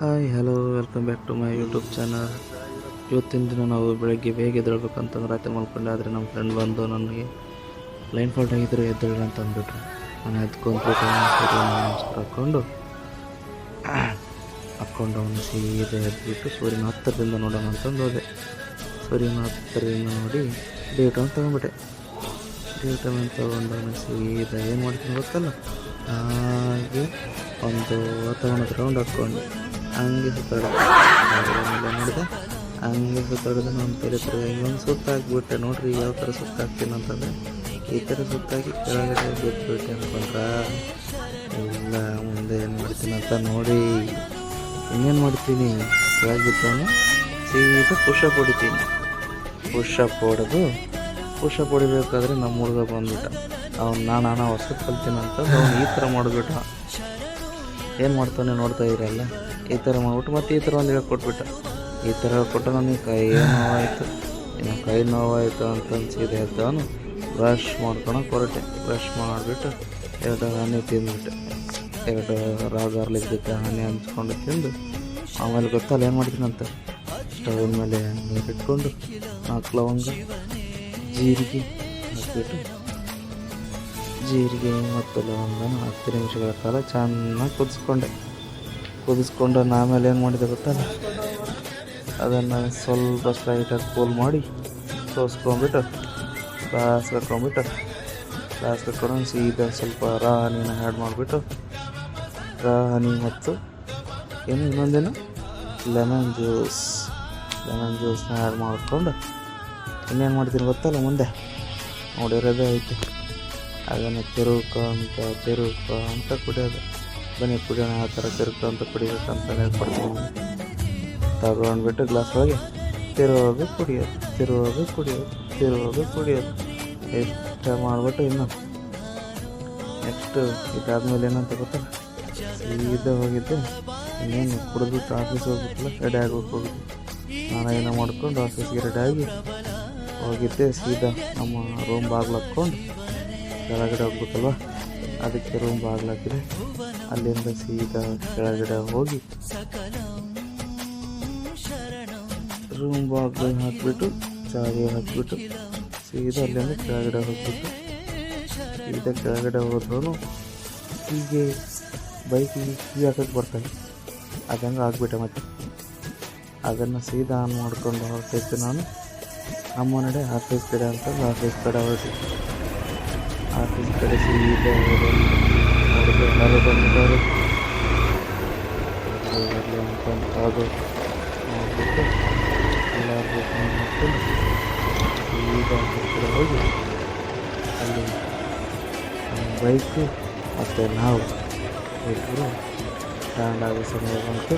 Hi hello welcome back to my YouTube channel. ಇವತ್ತಿನ ದಿನ ನಾವು ಬೆಳಗ್ಗೆ ಬೇಗ ಎದ್ದೇಳ್ಬೇಕಂತಂದ್ರೆ ರಾತ್ರಿ ಮಲ್ಕೊಂಡೆ. ಆದರೆ ನಮ್ಮ ಫ್ರೆಂಡ್ ಬಂದು ನನಗೆ ಲೈನ್ ಫಾಲ್ಟ್ ಆಗಿದ್ದರೆ ಎದ್ದೇಳಿ ಅಂತ ಅಂದ್ಬಿಟ್ರು. ನಾನು ಎದ್ಕೊಂಡ್ಬಿಟ್ಟು ನಮಸ್ಕಾರ ಹಾಕ್ಕೊಂಡು ಅವನು ಸೀದಾ ಎದ್ಬಿಟ್ಟು ಸೂರ್ಯನ ಹತ್ತಿರದಿಂದ ನೋಡೋಣ ಅಂತಂದು ಹೋದೆ. ಸೂರ್ಯನ ಹತ್ತಿರದಿಂದ ನೋಡಿ ಡೇ ವಿಟಮಿನ್ ತೊಗೊಂಡ್ಬಿಟ್ಟೆ. ಡೇ ವಿಟಮಿನ್ ತೊಗೊಂಡು ಅವನು ಸೀದಾ ಏನು ಮಾಡ್ತೀನಿ ಗೊತ್ತಲ್ಲ, ಹಾಗೆ ಒಂದು ವಾತಾವರಣದ ರೌಂಡ್ ಹಾಕ್ಕೊಂಡು ಹಂಗೆ ಸುತ್ತಾಡಿದೆ. ನೋಡಿದೆ ಹಂಗೆ ಸುತ್ತಾಡಿದೆ. ನಮ್ಮ ತಲೆ ಹತ್ರ ಹಿಂಗೊಂದು ಸುತ್ತ ಹಾಕ್ಬಿಟ್ಟೆ. ನೋಡ್ರಿ ಯಾವ ಥರ ಸುತ್ತ ಹಾಕ್ತೀನಿ ಅಂತಂದರೆ ಈ ಥರ ಸುತ್ತಾಕಿ ಕೆಳಗಡೆ ಬಿಟ್ಬಿಟ್ಟೆ ಅಂದ್ಕೊಂಡ್ರ. ಇಲ್ಲ ಮುಂದೆ ಏನು ಮಾಡ್ತೀನಿ ಅಂತ ನೋಡಿ ಇನ್ನೇನು ಮಾಡ್ತೀನಿ, ಕೆಳಗೆ ಬಿದ್ದವನು ಸೀದಾ ಪುಷಪ್ ಹೊಡಿತೀನಿ. ಪುಷಪ್ ಹೊಡಿಬೇಕಾದ್ರೆ ನಮ್ಮ ಹುಡುಗ ಬಂದ್ಬಿಟ್ಟ. ನಾನು ಹೊಸದು ಕಲ್ತೀನಿ ಅಂತ ಅವ್ನು ಈ ಥರ ಮಾಡಿಬಿಟ್ಟ. ಏನು ಮಾಡ್ತಾನೆ ನೋಡ್ತಾ ಇರಲ್ಲ, ಈ ಥರ ಮಾಡಿಬಿಟ್ಟು ಮತ್ತೆ ಈ ಥರ ಒಂದು ಹೇಳ್ಕೊಟ್ಬಿಟ್ಟ. ಈ ಥರ ಹೇಳ್ಕೊಟ್ಟು ನನಗೆ ಕೈ ನೋವಾಯಿತು. ಇನ್ನು ಕೈ ನೋವಾಯಿತು ಅಂತ ಅನ್ಸಿದೆ ಅವನು ಬ್ರಷ್ ಮಾಡ್ಕೊಳಕ್ಕೆ ಹೊರಟೆ. ಬ್ರಷ್ ಮಾಡಿಬಿಟ್ಟು 2 ಹನಿ ತಿಂದ್ಬಿಟ್ಟೆ. 2 ರಾ ಗಾರ್ಲಿಕ್ ಜೊತೆ ಹನಿ ಹಂಚ್ಕೊಂಡು ತಿಂದು ಆಮೇಲೆ ಗೊತ್ತಲ್ಲ ಏನು ಮಾಡ್ತೀನಿ ಅಂತ, ಸ್ಟವ್ ಮೇಲೆ ನೀರಿಟ್ಕೊಂಡು 4 ಲವಂಗ ಜೀರಿಗೆ ಹಾಕ್ಬಿಟ್ಟು ಜೀರಿಗೆ ಮತ್ತು ಲವಂಗನ 10 ನಿಮಿಷಗಳ ಕಾಲ ಚೆನ್ನಾಗಿ ಕುದಿಸ್ಕೊಂಡು ಆಮೇಲೆ ಏನು ಮಾಡಿದೆ ಗೊತ್ತಲ್ಲ, ಅದನ್ನು ಸ್ವಲ್ಪ ಸ್ಲೈಟಾಗಿ ಕೂಲ್ ಮಾಡಿ ಸೋಸ್ಕೊಂಡ್ಬಿಟ್ಟು ಗ್ಲಾಸ್ ಹಾಕ್ಕೊಂಡು ಸೀದಾ ಸ್ವಲ್ಪ ರಾ ಹನಿನ ಆ್ಯಡ್ ಮಾಡಿಬಿಟ್ಟು ರಾ ಹನಿ ಮತ್ತು ಇನ್ನೊಂದೇನು ಲೆಮನ್ ಜ್ಯೂಸ್ನ ಆ್ಯಡ್ ಮಾಡಿಕೊಂಡು ಇನ್ನೇನು ಮಾಡ್ತೀನಿ ಗೊತ್ತಲ್ಲ, ಮುಂದೆ ನೋಡಿರೋದೇ ಐತೆ. ಅದನ್ನು ತಿರುಗ್ಕೊಂತ ಕುಡಿಯೋದು. ಬನ್ನಿ ಕುಡಿಯೋಣ, ಆ ಥರ ತಿರುಗ್ಕೊಂತ ಕುಡಿಬೇಕಂತ ಹೇಳ್ಕೊಡ್ತೀನಿ. ತಗೊಂಡ್ಬಿಟ್ಟು ಗ್ಲಾಸ್ ಒಳಗೆ ತಿರುಗೋದು ಕುಡಿಯೋದು ಇಷ್ಟ ಮಾಡಿಬಿಟ್ಟು ಇನ್ನು ನೆಕ್ಸ್ಟ್ ಇದಾದ್ಮೇಲೆ ಏನಂತ ಗೊತ್ತಲ್ಲ, ಸೀದಾ ಹೋಗಿದ್ದೆ. ಇನ್ನೇನು ಕುಡಿದ್ಬಿಟ್ಟು ಆಫೀಸ್ ಹೋಗ್ಬಿಟ್ಟಲ್ಲ, ರೆಡಿ ಆಗೋಕ್ಕೆ ಹೋಗಿದ್ದೆ. ನಾನು ಏನೋ ಮಾಡ್ಕೊಂಡು ಆಫೀಸ್ಗೆ ರೆಡಿಯಾಗಿ ಹೋಗಿದ್ದೆ. ಸೀದಾ ನಮ್ಮ ರೂಮ್ ಬಾಗಿಲು ಹಾಕ್ಕೊಂಡು ಕೆಳಗಡೆ ಹೋಗ್ಬೇಕಲ್ವ, ಅದಕ್ಕೆ ರೂಮ್ ಬಾಗಿಲು ಹಾಕಿದೆ. ಅಲ್ಲಿಂದ ಸೀದಾ ಕೆಳಗಡೆ ಹೋಗಿ ರೂಮ್ ಬಾಗಿಲು ಹಾಕಿಬಿಟ್ಟು ಚಾವಿ ಹಾಕಿಬಿಟ್ಟು ಸೀದಾ ಅಲ್ಲಿಂದ ಕೆಳಗಡೆ ಹೋಗ್ಬಿಟ್ಟು ಕೆಳಗಡೆ ಹೋದ್ರೂ ಹೀಗೆ ಬೈಕಿಗೆ ಕೀ ಹಾಕಕ್ಕೆ ಬರ್ತಾನೆ. ಅದಂಗೆ ಆಗಿಬಿಟ್ಟೆ. ಮತ್ತೆ ಅದನ್ನು ಸೀದಾ ಆನ್ ಮಾಡ್ಕೊಂಡು ಹೊರಟಿದ್ದು ನಾನು. ನಮ್ಮ ನಡೆ ಆಫೀಸ್ ಕಡೆ ಅಂತ ಆಫೀಸ್ ಕಡೆ ಹೊರಟಿದ್ದೆ. ಆಫೀಸ್ ಕಡೆ ಸೀದಾ ನೋಡಿದ್ರೆ ಎಲ್ಲರೂ ಬಂದಿದ್ದಾರೆ. ಅದು ನೋಡಿಬಿಟ್ಟು ಎಲ್ಲರಿಗೂ ಮಾಡ್ಕೊಂಡು ಸೀದಾ ಆಫೀಸ್ ಕಡೆ ಹೋಗಿ ಅಲ್ಲಿ ಬೈಕು ಮತ್ತು ನಾವು ಇಬ್ಬರು ಸ್ಟ್ಯಾಂಡ್ ಆಗೋ ಸಮಯ ಬಂತು.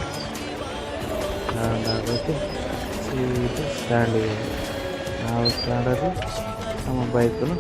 ಸ್ಟ್ಯಾಂಡ್ ಆಗೋಕ್ಕೆ ಸೀದಾ ಸ್ಟ್ಯಾಂಡಿಗೆ ನಾವು ಸ್ಟ್ಯಾಂಡಲ್ಲಿ ನಮ್ಮ ಬೈಕನ್ನು